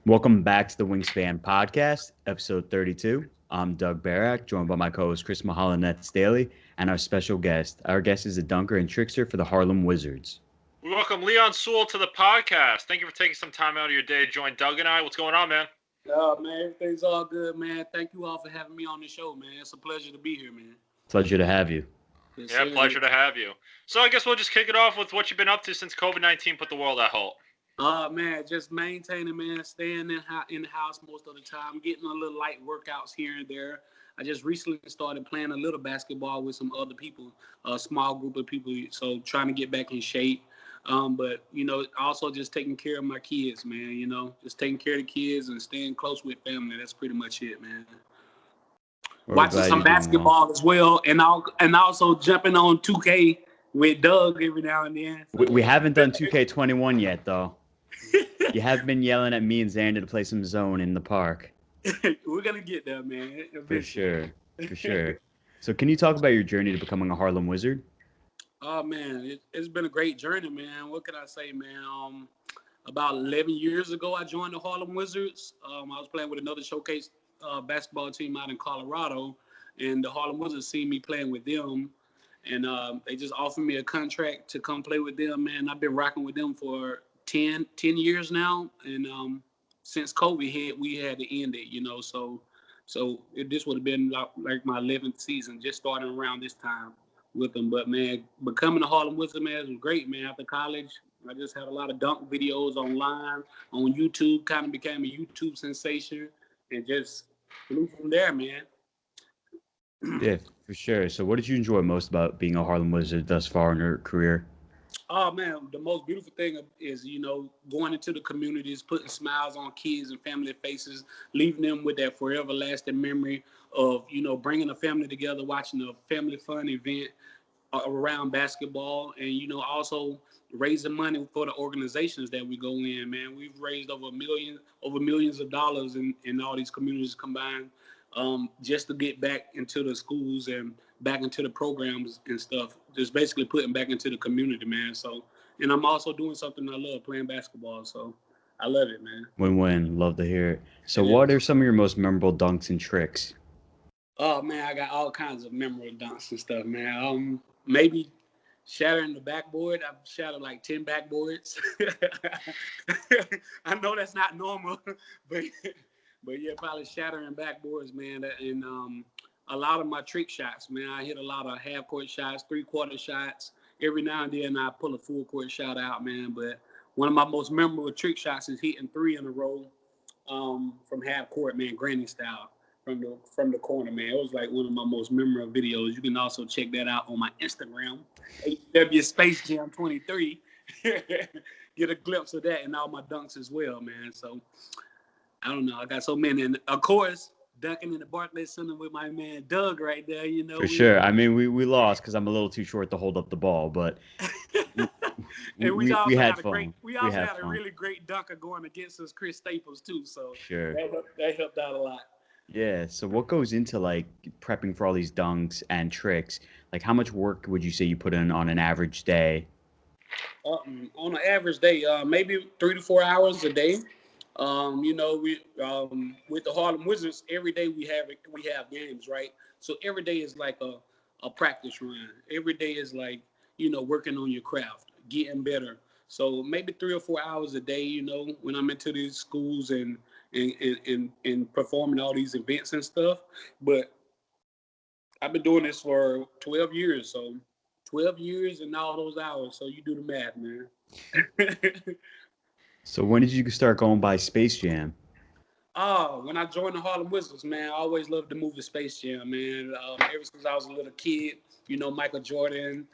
Welcome back to the Wingspan Podcast, episode 32. I'm Doug Barak, joined by my co-host Chris Mahala Nets Daily, and our special guest. Our guest is a dunker and trickster for the Harlem Wizards. We welcome Leon Sewell to the podcast. Thank you for taking some time out of your day to join Doug and I. What's going on, man? Man, everything's all good, man. Thank you all for having me on the show, man. It's a pleasure to be here, man. Pleasure to have you. Yes, Yeah, sir. pleasure to have you. So I guess we'll just kick it off with what you've been up to since COVID-19 put the world at halt. Man, just maintaining, man, staying in the house most of the time, getting a little light workouts here and there. I just recently started playing a little basketball with some other people, a small group of people, so trying to get back in shape. But, also just taking care of my kids, man, just taking care of the kids and staying close with family. That's pretty much it, man. Watching some basketball as well, and also jumping on 2K with Doug every now and then. We haven't done 2K21 yet, though. You have been yelling at me and Xander to play some zone in the park. We're going to get there, man. For sure. So can you talk about your journey to becoming a Harlem Wizard? Oh, man, it's been a great journey, man. What can I say, man? About 11 years ago, I joined the Harlem Wizards. I was playing with another showcase basketball team out in Colorado, and the Harlem Wizards seen me playing with them, and they just offered me a contract to come play with them, man. I've been rocking with them for 10 years now, and since COVID hit, we had to end it, this would have been like my 11th season, just starting around this time with them. But, man, becoming a Harlem Wizard, man, was great, man. After college, I just had a lot of dunk videos online, on YouTube, kind of became a YouTube sensation, and just flew from there, man. Yeah, for sure. So what did you enjoy most about being a Harlem Wizard thus far in your career? Oh, man, the most beautiful thing is, going into the communities, putting smiles on kids and family faces, leaving them with that forever lasting memory of, bringing a family together, watching a family fun event around basketball, and, also raising money for the organizations that we go in, man. We've raised over millions of dollars in all these communities combined, just to get back into the schools and back into the programs and stuff. Just basically putting back into the community, man. So, and I'm also doing something I love, playing basketball. So I love it, man. Win-win. Love to hear it. So what are some of your most memorable dunks and tricks? Oh, man, I got all kinds of memorable dunks and stuff, man. Maybe shattering the backboard. I've shattered like 10 backboards. I know that's not normal, but yeah, probably shattering backboards, man. And a lot of my trick shots, man. I hit a lot of half-court shots, three-quarter shots. Every now and then I pull a full-court shot out, man. But one of my most memorable trick shots is hitting 3 in a row from half-court, man, granny style. From the corner, man. It was like one of my most memorable videos. You can also check that out on my Instagram, HW Space Jam 23. Get a glimpse of that and all my dunks as well, man. So I don't know. I got so many. And of course, dunking in the Barclays Center with my man Doug right there. For sure. I mean, we lost because I'm a little too short to hold up the ball, but and we had fun. We also had a really great dunker going against us, Chris Staples, too. So sure. that helped out a lot. Yeah. So what goes into like prepping for all these dunks and tricks? Like how much work would you say you put in on an average day? On an average day, maybe 3 to 4 hours a day. We with the Harlem Wizards, every day we have games, right? So every day is like a practice run. Every day is like, working on your craft, getting better. So maybe 3 or 4 hours a day, when I'm into these schools and performing all these events and stuff. But I've been doing this for 12 years, so 12 years and all those hours. So you do the math, man. So when did you start going by Space Jam? Oh, when I joined the Harlem Wizards, man, I always loved the movie Space Jam, man. Ever since I was a little kid, Michael Jordan,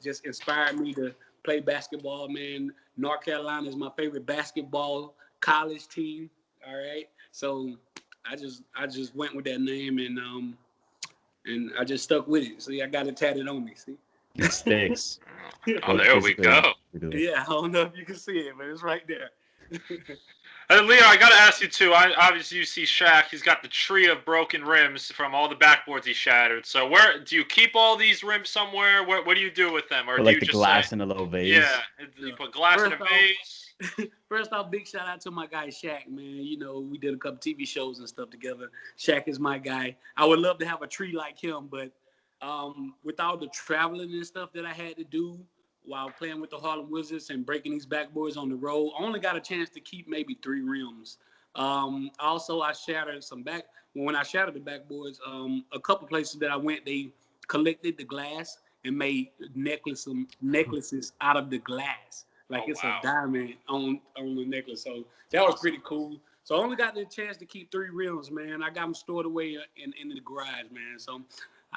just inspired me to play basketball, man. North Carolina is my favorite basketball college team. All right, so I just went with that name and I just stuck with it. See, I got it tatted on me. See, it sticks. Oh, there we go. Yeah, I don't know if you can see it, but it's right there. And Leo, I gotta ask you too. Obviously, you see Shaq. He's got the tree of broken rims from all the backboards he shattered. So, where do you keep all these rims somewhere? What do you do with them, or Put do like you the just say, glass in a little yeah, vase. you Yeah. put glass in a First off, vase? first off, big shout out to my guy Shaq, man. You know, we did a couple TV shows and stuff together. Shaq is my guy. I would love to have a tree like him, but with all the traveling and stuff that I had to do while playing with the Harlem Wizards and breaking these backboards on the road, I only got a chance to keep maybe 3 rims. Also, I shattered some back. When I shattered the backboards, a couple places that I went, they collected the glass and made necklaces out of the glass. Like Oh it's a wow, diamond on the necklace. So it's that was awesome. pretty cool. So I only got the chance to keep 3 rims, man. I got them stored away in the garage, man. So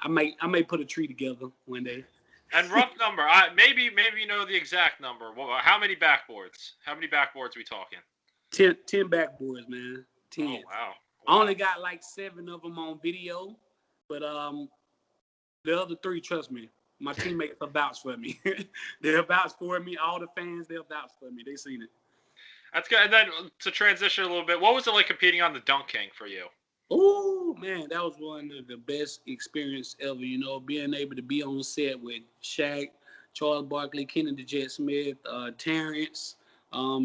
I may put a tree together one day. And rough number, maybe you know the exact number. Well, how many backboards? How many backboards are we talking? Ten backboards, man. Oh 10. wow, I wow. only got like 7 of them on video, but the other 3, trust me, my teammates will vouch for me. They'll vouch for me. All the fans, they'll vouch for me. They seen it. That's good. And then to transition a little bit, what was it like competing on the Dunk King for you? Oh man, that was one of the best experience ever. You know, being able to be on set with Shaq, Charles Barkley, Kenny the Jet Smith, Terrence,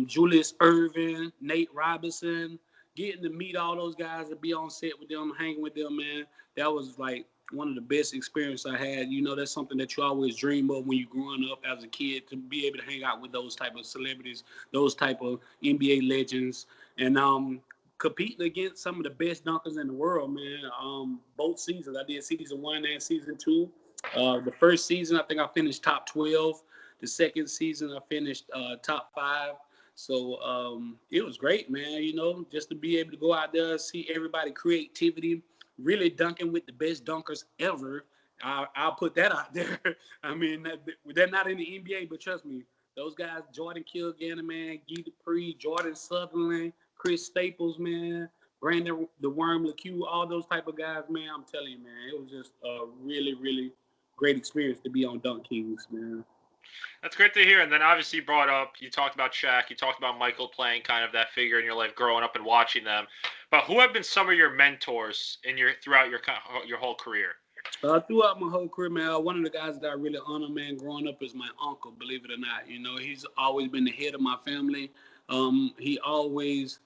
Julius Irvin, Nate Robinson, getting to meet all those guys and be on set with them, hanging with them, man. That was like one of the best experiences I had. You know, that's something that you always dream of when you're growing up as a kid, to be able to hang out with those type of celebrities, those type of NBA legends. And competing against some of the best dunkers in the world, man. Both seasons, I did season 1 and season 2. The first season, I think I finished top 12. The second season, I finished top 5. So it was great, man. You know, just to be able to go out there, see everybody creativity, really dunking with the best dunkers ever. I'll put that out there. I mean, they're not in the NBA, but trust me, those guys, Jordan Kilgannon, man, Guy Dupree, Jordan Sutherland, Chris Staples, man, Brandon the Worm LeCue, all those type of guys, man. I'm telling you, man, it was just a really, really great experience to be on Dunk Kings, man. That's great to hear. And then obviously you talked about Shaq, you talked about Michael playing kind of that figure in your life, growing up and watching them. But who have been some of your mentors in throughout your whole career? Throughout my whole career, man, one of the guys that I really honor, man, growing up is my uncle, believe it or not. You know, he's always been the head of my family. He always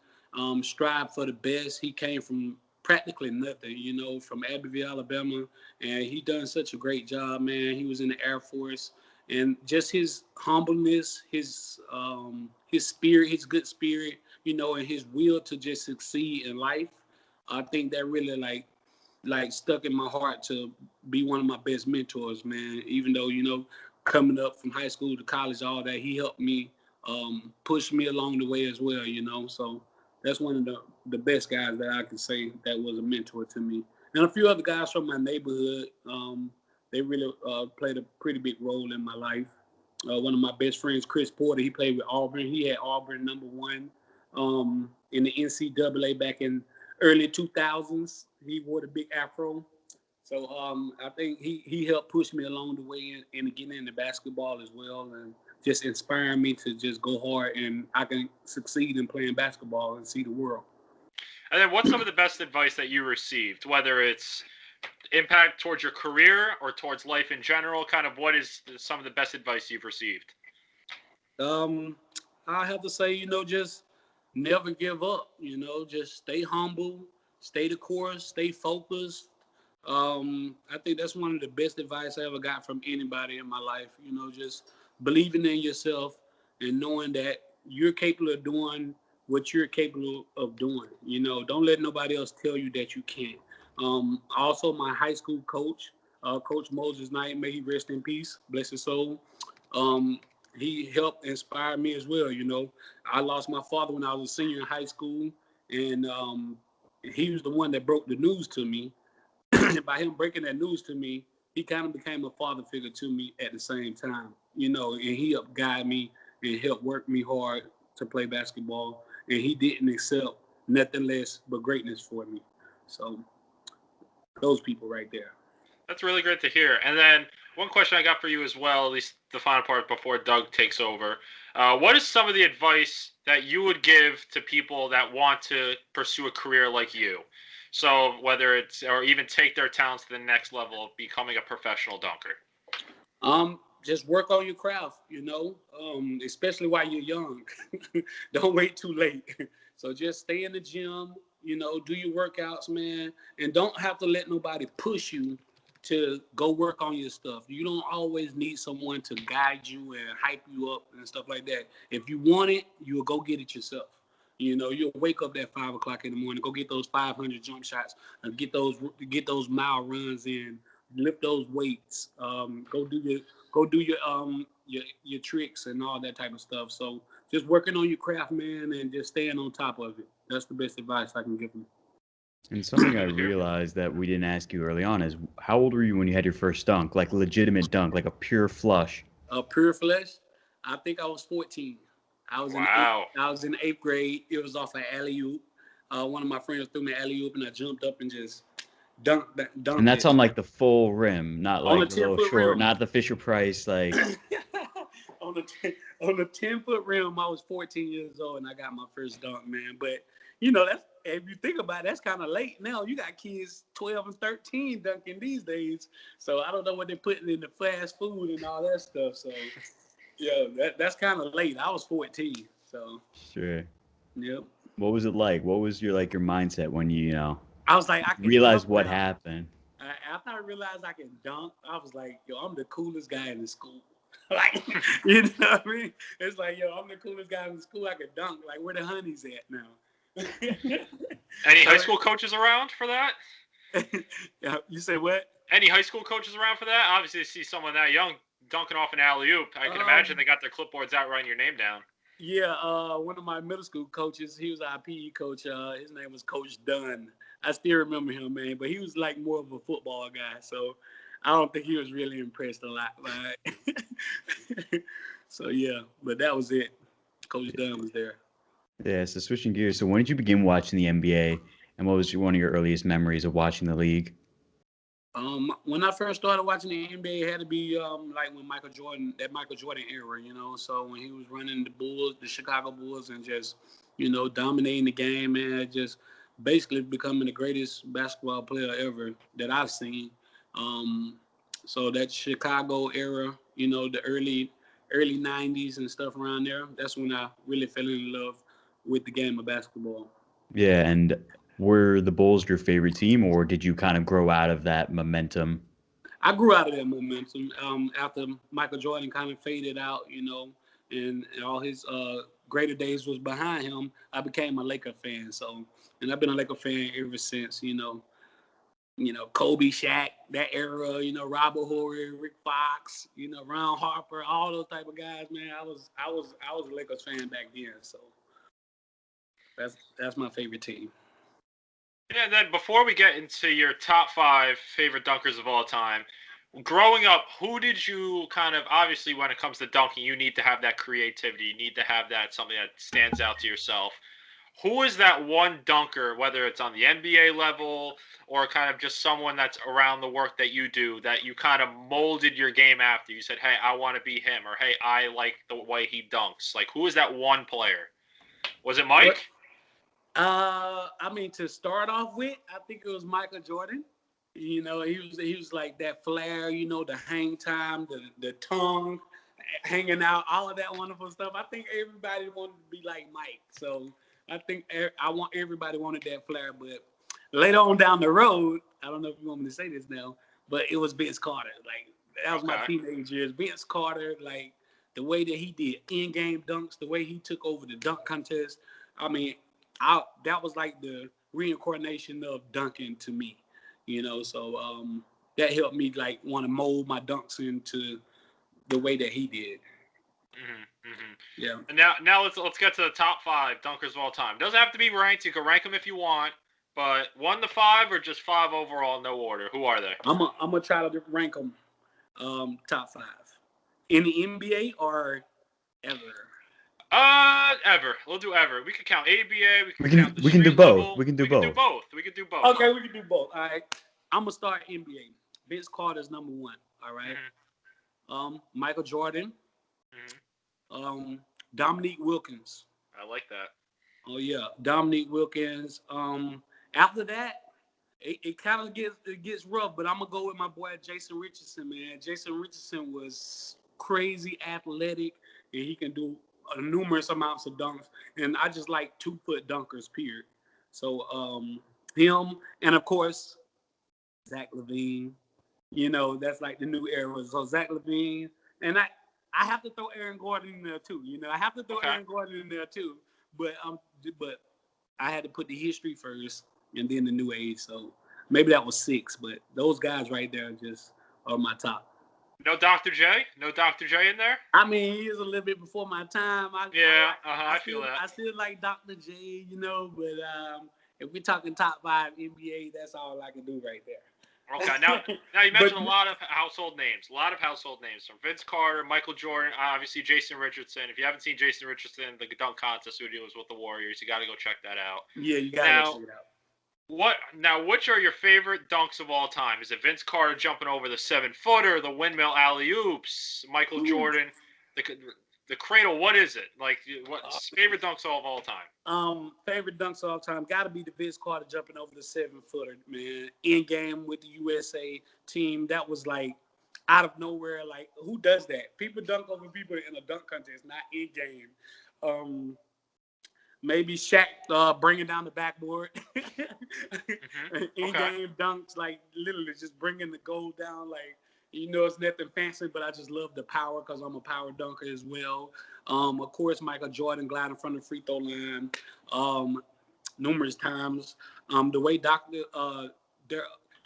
strived for the best. He came from practically nothing, you know, from Abbeville, Alabama, and he done such a great job, man. He was in the Air Force, and just his humbleness, his spirit, his good spirit, you know, and his will to just succeed in life. I think that really like stuck in my heart to be one of my best mentors, man. Even though, you know, coming up from high school to college, all that, he helped me push me along the way as well, you know. So that's one of the best guys that I could say that was a mentor to me. And a few other guys from my neighborhood, they really played a pretty big role in my life. One of my best friends, Chris Porter, he played with Auburn. He had Auburn #1 in the NCAA back in early 2000s. He wore the big afro. So I think he helped push me along the way in getting into basketball as well, and just inspiring me to just go hard and I can succeed in playing basketball and see the world. And then what's some of the best advice that you received, whether it's impact towards your career or towards life in general? Kind of what is some of the best advice you've received? Um, I have to say, you know, just never give up. You know, just stay humble, stay the course, stay focused. I think that's one of the best advice I ever got from anybody in my life. You know, just believing in yourself and knowing that you're capable of doing what you're capable of doing. You know, don't let nobody else tell you that you can't. Also, my high school coach, Coach Moses Knight, may he rest in peace, bless his soul. Um, he helped inspire me as well. You know, I lost my father when I was a senior in high school, and he was the one that broke the news to me. By him breaking that news to me, he kind of became a father figure to me at the same time. You know, and he helped guide me and helped work me hard to play basketball. And he didn't accept nothing less but greatness for me. So those people right there. That's really great to hear. And then one question I got for you as well, at least the final part before Doug takes over. What is some of the advice that you would give to people that want to pursue a career like you? So whether it's or even take their talents to the next level of becoming a professional dunker. Just work on your craft, especially while you're young. Don't wait too late. So just stay in the gym, do your workouts, man, and don't have to let nobody push you to go work on your stuff. You don't always need someone to guide you and hype you up and stuff like that. If you want it, you'll go get it yourself. You'll wake up at 5 o'clock in the morning, go get those 500 jump shots, and get those mile runs in, lift those weights, go do your tricks and all that type of stuff. So just working on your craft, man, and just staying on top of it. That's the best advice I can give them. And something I realized that we didn't ask you early on is how old were you when you had your first dunk, like legitimate dunk, like a pure flush? Pure flesh. I think I was 14. Wow. I was in eighth grade. It was off an alley oop. One of my friends threw me an alley oop, and I jumped up and just dunked And that's it. on like the full rim, not On like a the little 10-foot short, rim. not the Fisher Price, like. on the 10-foot rim, I was 14 years old, and I got my first dunk, man. But that's, if you think about it, that's kind of late now. You got kids 12 and 13 dunking these days, so I don't know what they're putting in the fast food and all that stuff. So yeah, that's kind of late. I was 14, so Sure. yep. What was it like? What was your mindset when you I was like, I can realized dunk what now. happened? After I realized I can dunk, I was like, yo, I'm the coolest guy in the school. Like, you know what I mean? It's like, yo, I'm the coolest guy in the school. I can dunk. Like, where the honeys at now? Any high school coaches around for that? Yeah, you say what? Any high school coaches around for that? Obviously, see someone that young dunking off an alley oop. I can imagine they got their clipboards out writing your name down. Yeah, one of my middle school coaches, he was our PE coach. His name was Coach Dunn. I still remember him, man, but he was like more of a football guy, so I don't think he was really impressed a lot by it. So yeah, but that was it. Coach Dunn was there. Yeah. So switching gears. So when did you begin watching the NBA, and what was one of your earliest memories of watching the league? When I first started watching the NBA, it had to be like when Michael Jordan era, So when he was running the Bulls, the Chicago Bulls, and just, dominating the game, man, just basically becoming the greatest basketball player ever that I've seen. So that Chicago era, the early '90s and stuff around there, that's when I really fell in love with the game of basketball. Yeah. And were the Bulls your favorite team, or did you kind of grow out of that momentum? I grew out of that momentum after Michael Jordan kind of faded out, and all his greater days was behind him. I became a Laker fan, and I've been a Laker fan ever since. Kobe, Shaq, that era. Robert Horry, Rick Fox, Ron Harper, all those type of guys. Man, I was a Lakers fan back then, so that's my favorite team. Yeah, and then before we get into your top 5 favorite dunkers of all time, growing up, who did you kind of, obviously when it comes to dunking, you need to have that creativity, you need to have that something that stands out to yourself. Who is that one dunker, whether it's on the NBA level or kind of just someone that's around the work that you do, that you kind of molded your game after? You said, hey, I want to be him, or hey, I like the way he dunks. Like, who is that one player? Was it Mike? To start off with, I think it was Michael Jordan. He was like that flair, the hang time, the tongue hanging out, all of that wonderful stuff. I think everybody wanted to be like Mike. So I think everybody wanted that flair. But later on down the road, I don't know if you want me to say this now, but it was Vince Carter. Like, that was my teenage years. Vince Carter, like the way that he did in-game dunks, the way he took over the dunk contest. I mean, that was like the reincarnation of dunking to me, So that helped me like want to mold my dunks into the way that he did. Yeah. And now let's get to the top 5 dunkers of all time. Doesn't have to be ranked. You can rank them if you want, but 1 to 5 or just 5 overall, no order. Who are they? I'm gonna try to rank them top 5 in the NBA or ever. Ever. We'll do ever. We can count ABA. We can do both. We can do both. We can do both. Okay, we can do both. All right. I'm gonna start NBA. Vince Carter's number 1. All right. Michael Jordan. Dominique Wilkins. I like that. Oh yeah, Dominique Wilkins. After that, it kind of gets rough, but I'm gonna go with my boy Jason Richardson, man. Jason Richardson was crazy athletic, and he can do numerous amounts of dunks. And I just like 2-foot dunkers, period. So him, and of course Zach LaVine. You know, that's like the new era. So Zach LaVine, and I have to throw Aaron Gordon in there too. You know, I have to throw Aaron Gordon in there too. But I had to put the history first and then the new age. So maybe that was 6, but those guys right there just are my top. No Dr. J? No Dr. J in there? I mean, he is a little bit before my time. I feel that. I still like Dr. J, you know, but if we're talking top 5 NBA, that's all I can do right there. Okay, now you mentioned a lot of household names. From Vince Carter, Michael Jordan, obviously Jason Richardson. If you haven't seen Jason Richardson, the dunk contest video was with the Warriors. You got to go check that out. Yeah, you got to check it out. Which are your favorite dunks of all time? Is it Vince Carter jumping over the 7-footer, the windmill alley oops, Michael Jordan, the cradle? What is it? Like, what's favorite dunks of all time? Favorite dunks of all time got to be the Vince Carter jumping over the 7-footer, man. In game with the USA team, that was like out of nowhere. Like, who does that? People dunk over people in a dunk contest, not in game. Maybe Shaq bringing down the backboard. In-game dunks, like literally just bringing the goal down. Like, you know, it's nothing fancy, but I just love the power because I'm a power dunker as well. Of course, Michael Jordan gliding from the free throw line numerous times. The way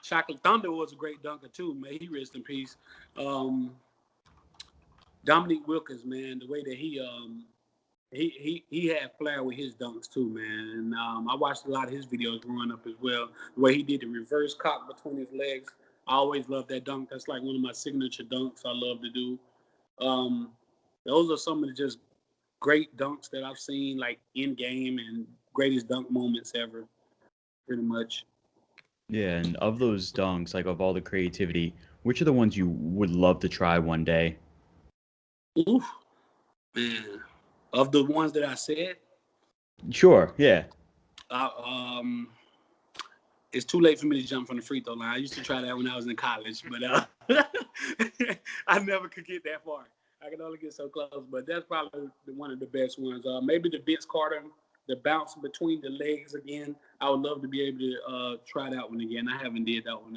Chocolate Thunder was a great dunker too. May he rest in peace. Dominique Wilkins, man, the way that he had flair with his dunks too, man. And I watched a lot of his videos growing up as well. The way he did the reverse cock between his legs, I always loved that dunk. That's like one of my signature dunks I love to do. Those are some of the just great dunks that I've seen, like in game, and greatest dunk moments ever, pretty much. Yeah, and of those dunks, like of all the creativity, which are the ones you would love to try one day? Oof, man. Of the ones that I said, Sure, yeah. It's too late for me to jump from the free throw line. I used to try that when I was in college, but I never could get that far. I could only get so close, but that's probably one of the best ones. Maybe the Vince Carter, the bounce between the legs again. I would love to be able to try that one again. I haven't did that one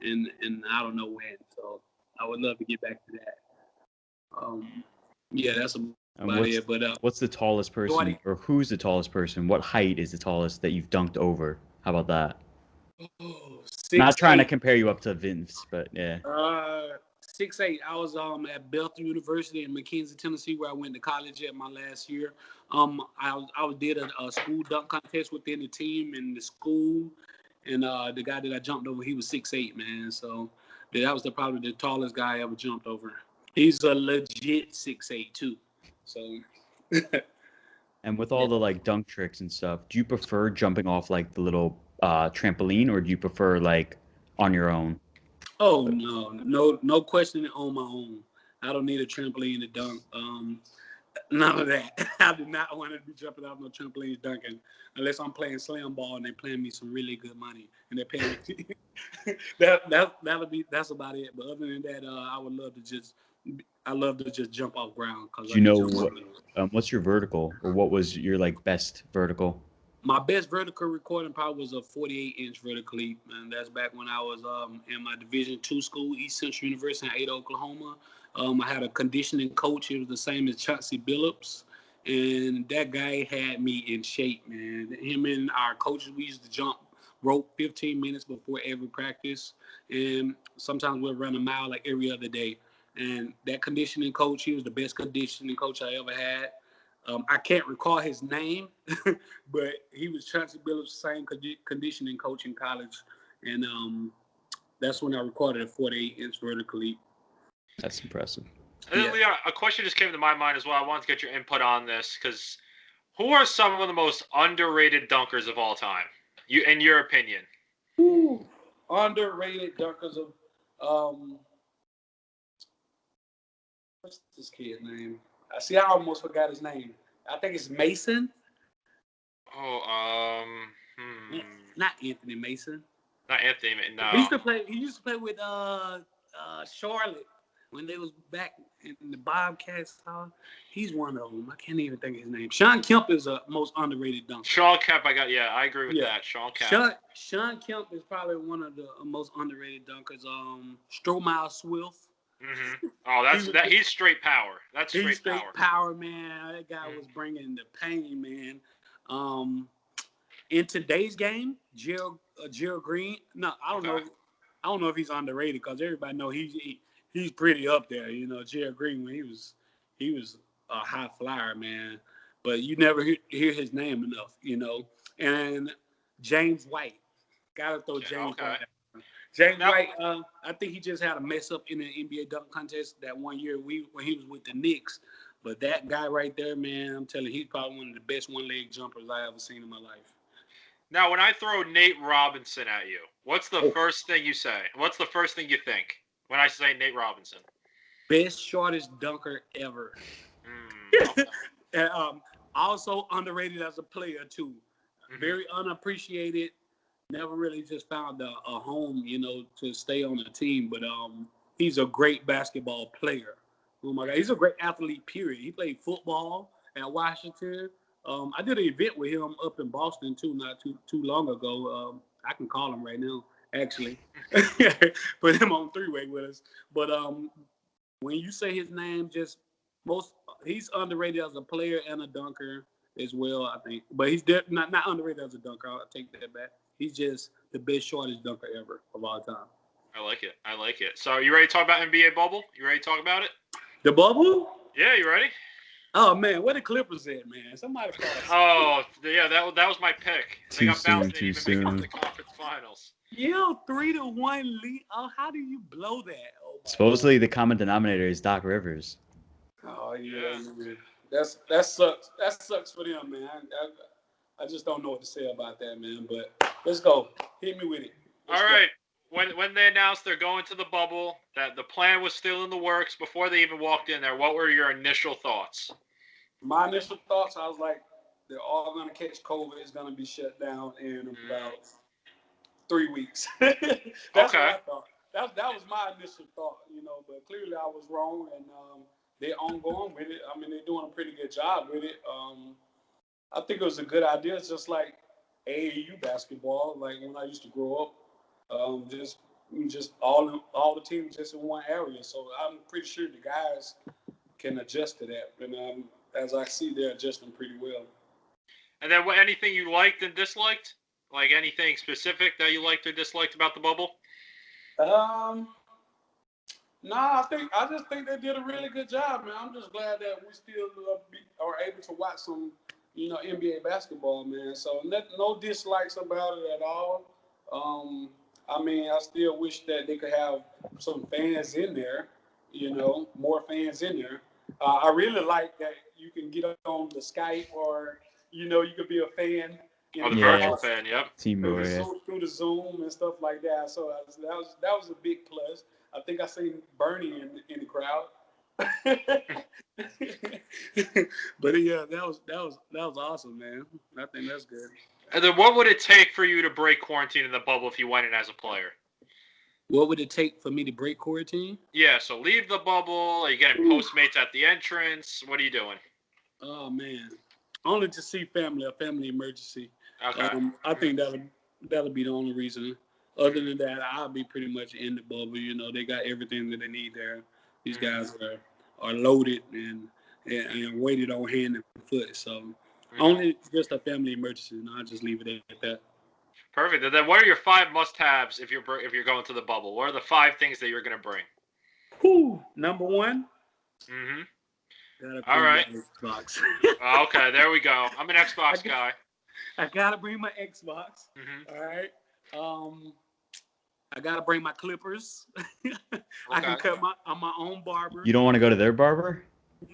in I don't know when, so I would love to get back to that. Yeah, that's about it. But what's the tallest person, or who's the tallest person? What height is the tallest that you've dunked over? How about that? Oh, not trying to compare you up to Vince, but yeah. 6'8". I was at Belton University in McKenzie, Tennessee, where I went to college at my last year. I did a school dunk contest within the team and the school, and the guy that I jumped over, he was 6'8", man. So that was probably the tallest guy I ever jumped over. He's a legit 6'8" too. So. And with all the like dunk tricks and stuff, do you prefer jumping off like the little trampoline, or do you prefer like on your own? Oh no question on my own. I don't need a trampoline to dunk. None of that. I do not want to be jumping off no trampolines dunking unless I'm playing slam ball and they're paying me some really good money and they're paying me. That's about it. But other than that, I love to just jump off ground. Do you know what's your vertical, or what was your like best vertical? My best vertical recording probably was a 48-inch vertical leap, and that's back when I was in my Division II school, East Central University in Ada, Oklahoma. I had a conditioning coach. It was the same as Chauncey Billups, and that guy had me in shape, man. Him and our coaches, we used to jump rope 15 minutes before every practice, and sometimes we'd run a mile like every other day. And that conditioning coach, he was the best conditioning coach I ever had. I can't recall his name, but he was Chauncey Billups' same conditioning coach in college. And that's when I recorded a 48-inch vertical leap. That's impressive. And then, Leon, a question just came to my mind as well. I wanted to get your input on this, because who are some of the most underrated dunkers of all time, in your opinion? Ooh, underrated dunkers of what's this kid's name? I see. I almost forgot his name. I think it's Mason. Oh, Not Anthony Mason. not Anthony. No. He used to play with Charlotte when they was back in the Bobcats. He's one of them. I can't even think of his name. Sean Kemp is a most underrated dunker. Sean Kemp, I agree with that. Sean Kemp. Sean Kemp is probably one of the most underrated dunkers. Stromile Swift. Mm-hmm. Oh, he's straight power. That's straight power, man. That guy was bringing the pain, man. In today's game, Gerald Green. No, I don't know. I don't know if he's underrated because everybody know he's pretty up there. You know, Gerald Green when he was a high flyer, man. But you never hear his name enough, you know. And James White, gotta throw James White. James White, I think he just had a mess up in the NBA dunk contest that one year when he was with the Knicks. But that guy right there, man, I'm telling you, he's probably one of the best one-leg jumpers I ever seen in my life. Now, when I throw Nate Robinson at you, what's the first thing you say? What's the first thing you think when I say Nate Robinson? Best shortest dunker ever. Okay. And, also underrated as a player, too. Mm-hmm. Very unappreciated. Never really just found a home, you know, to stay on the team. But he's a great basketball player. Oh, my God. He's a great athlete, period. He played football at Washington. I did an event with him up in Boston, too, not too long ago. I can call him right now, actually. Put him on three-way with us. But when you say his name, he's underrated as a player and a dunker as well, I think. But he's not underrated as a dunker. I'll take that back. He's just the best shortest dunker ever of all time. I like it. So are you ready to talk about NBA bubble? You ready to talk about it? The bubble? Yeah, you ready? Oh, man, where the Clippers at, man? Somebody call us. Oh, yeah, that was my pick. They got bounced. They didn't even make it to the conference finals. Yeah, 3-1 lead. Oh, how do you blow that? Oh, supposedly, the common denominator is Doc Rivers. Oh, yeah. That sucks. That sucks for them, man. I just don't know what to say about that, man. But let's go. Hit me with it. All right. When they announced they're going to the bubble, that the plan was still in the works before they even walked in there, what were your initial thoughts? My initial thoughts, I was like, they're all going to catch COVID. It's going to be shut down in about 3 weeks. That's what I thought. That was my initial thought, you know. But clearly I was wrong, and they're ongoing with it. I mean, they're doing a pretty good job with it. I think it was a good idea. It's just like AAU basketball, like when I used to grow up. Just all the teams just in one area. So I'm pretty sure the guys can adjust to that. And as I see, they're adjusting pretty well. And then anything you liked and disliked? Like anything specific that you liked or disliked about the bubble? I just think they did a really good job, man. I'm just glad that we still are able to watch some, you know, NBA basketball, man. So no dislikes about it at all. I mean, I still wish that they could have some fans in there, you know, more fans in there. I really like that you can get on the Skype or, you know, you could be a fan. The virtual fan, yep. Through the Zoom and stuff like that. So that was a big plus. I think I seen Bernie in the crowd. But yeah, that was awesome, man. I think that's good. And then what would it take for you to break quarantine in the bubble if you went in as a player? What would it take for me to break quarantine? Yeah, so leave the bubble. Are you getting Postmates at the entrance? What are you doing? Oh, man. Only to see family, a family emergency. Okay. I think that'll be the only reason. Other than that, I'll be pretty much in the bubble. You know, they got everything that they need there. These guys are loaded and weighted on hand and foot. So only just a family emergency, and I'll just leave it at that. Perfect. And then what are your 5 must-haves if you're going to the bubble? What are the 5 things that you're going to bring? Number 1. All right. Xbox. Okay, there we go. I'm an Xbox guy. I gotta bring my Xbox. All right. I gotta bring my clippers. I can cut I'm my own barber. You don't want to go to their barber?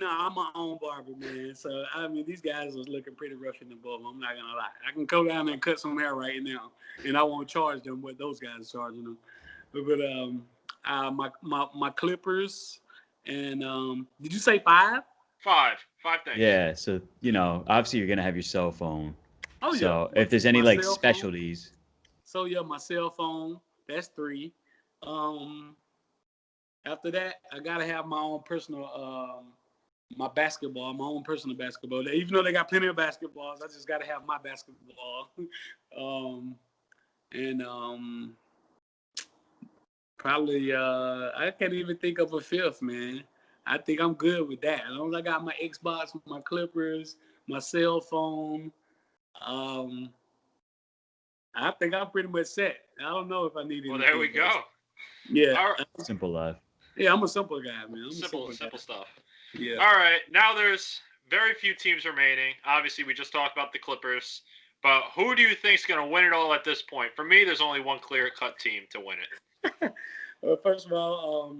No, I'm my own barber, man. So I mean, these guys was looking pretty rough in the bubble. I'm not gonna lie. I can go down there and cut some hair right now, and I won't charge them what those guys are charging them. But my clippers and did you say 5? Five things. Yeah, so obviously you're gonna have your cell phone. Oh yeah, So if there's any my like cell phone. specialties, So yeah, my cell phone. That's 3. Um, After that, I gotta have my own personal my basketball, my own personal basketball. Even though they got plenty of basketballs, I just gotta have my basketball. um, and Probably I can't even think of a fifth, man. I think I'm good with that. As long as I got my Xbox, my Clippers, my cell phone, um, I think I'm pretty much set. I don't know if I need Well, anything there we go. else. Yeah. All right. simple life. Yeah, I'm a simple guy, man. I'm Simple a simple guy. stuff. Yeah. All right. Now there's very few teams remaining. Obviously, we just talked about the Clippers. But who do you think is going to win it all at this point? For me, there's only one clear-cut team to win it. Well, first of all,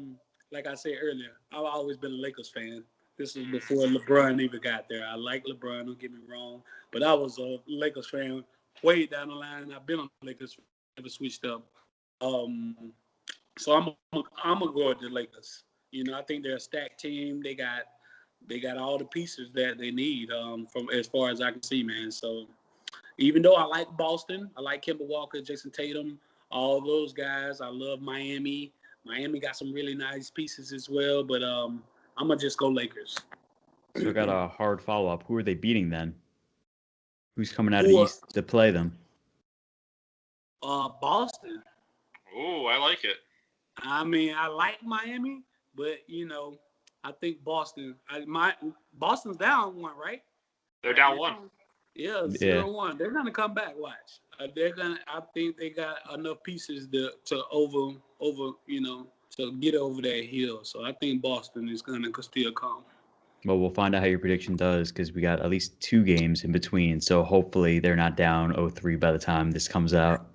like I said earlier, I've always been a Lakers fan. This is before LeBron even got there. I like LeBron, don't get me wrong, but I was a Lakers fan way down the line. I've been on the Lakers, never switched up. Um, so I'm gonna go with the Lakers. I think they're a stacked team. They got all the pieces that they need from as far as I can see, man. So even though I like Boston, I like Kemba Walker, Jason Tatum, all those guys. I love Miami. Miami got some really nice pieces as well, but I'm gonna just go Lakers. So I got a hard follow up. Who are they beating then? Who's coming out of the Or East to play them? Boston. Ooh, I like it. I mean, I like Miami, but I think Boston. Boston's down 1, right? They're down 1. Yeah, Yeah. 0-1. They're gonna come back. Watch. I think they got enough pieces to to get over that hill. So I think Boston is gonna still come. Well, we'll find out how your prediction does because we got at least 2 games in between. So hopefully they're not down 0-3 by the time this comes out.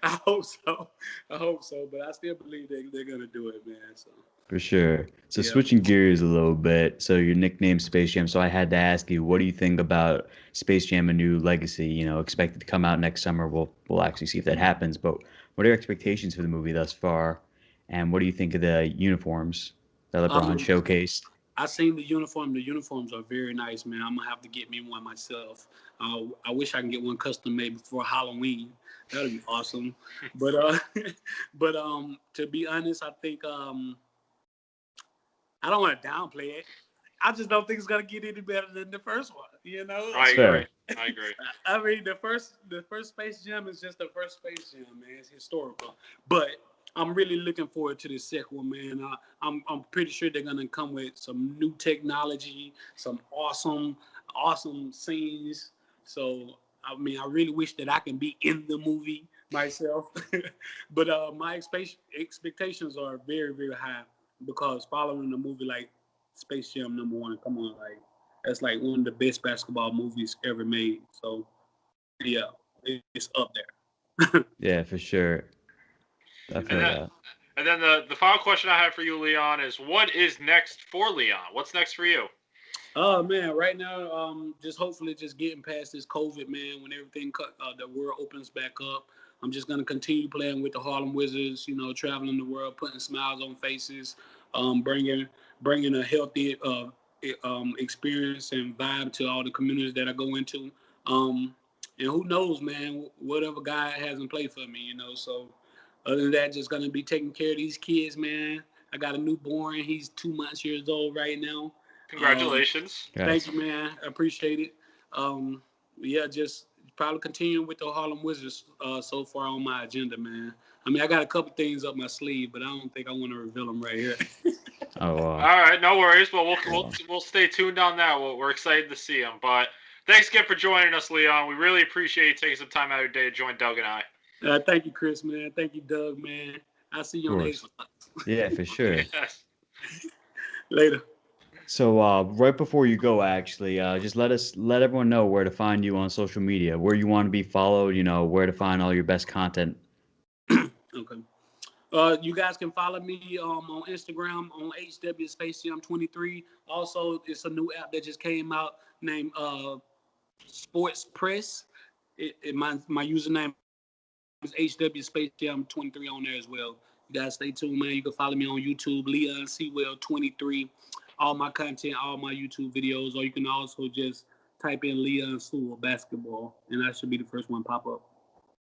I hope so. But I still believe they're gonna do it, man. So For sure. So yeah. switching gears a little bit. So your nickname Space Jam. So I had to ask you, what do you think about Space Jam: A New Legacy? Expected to come out next summer. We'll actually see if that happens. But what are your expectations for the movie thus far? And what do you think of the uniforms that LeBron showcased? I seen the uniform. The uniforms are very nice, man. I'm gonna have to get me one myself. I wish I can get one custom made before Halloween. That'd be awesome. But to be honest, I think I don't want to downplay it. I just don't think it's gonna get any better than the first one. I agree. I mean, the first Space Jam is just the first Space Jam, man. It's historical, but I'm really looking forward to the second one, man. I'm pretty sure they're gonna come with some new technology, some awesome scenes. So I mean, I really wish that I can be in the movie myself, but my expectations are very, very high because following a movie like Space Jam #1, come on, like that's like one of the best basketball movies ever made. So yeah, it's up there. Yeah, for sure. I feel that. And then the final question I have for you, Leon, is what is next for Leon? What's next for you? Oh man, right now, just hopefully just getting past this COVID, man. When everything the world opens back up, I'm just gonna continue playing with the Harlem Wizards. Traveling the world, putting smiles on faces, bringing a healthy experience and vibe to all the communities that I go into. And who knows, man? Whatever God has in play for me, So other than that, just gonna be taking care of these kids, man. I got a newborn. He's 2 months old right now. Congratulations. Thank you, man. I appreciate it. Yeah, just probably continuing with the Harlem Wizards so far on my agenda, man. I mean, I got a couple things up my sleeve, but I don't think I want to reveal them right here. Oh, wow. All right, no worries. Well, we'll stay tuned on that. We're excited to see them. But thanks again for joining us, Leon. We really appreciate you taking some time out of your day to join Doug and I. Thank you, Chris, man. Thank you, Doug, man. I'll see you on the Xbox. Yeah, for sure. Yes. Later. So right before you go, actually, just let everyone know where to find you on social media, where you want to be followed, where to find all your best content. Okay. You guys can follow me on Instagram on HWSpaceJam23. Also, it's a new app that just came out named Sports Press. My username is HWSpaceJam23 on there as well. You guys stay tuned, man. You can follow me on YouTube, Leon Sewell 23. all my content, all my YouTube videos, or you can also just type in Leon Sewell basketball, and that should be the first one pop up.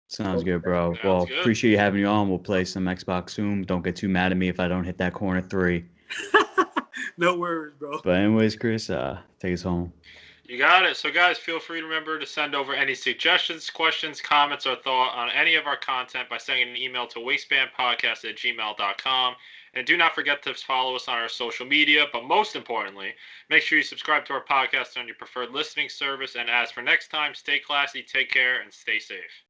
Sounds good, bro. Sounds Well, good. appreciate you having you on. We'll play some Xbox soon. Don't get too mad at me if I don't hit that corner 3. No worries, bro. But anyways, Chris, take us home. You got it. So, guys, feel free to remember to send over any suggestions, questions, comments, or thought on any of our content by sending an email to waistbandpodcast@gmail.com. And do not forget to follow us on our social media. But most importantly, make sure you subscribe to our podcast on your preferred listening service. And as for next time, stay classy, take care, and stay safe.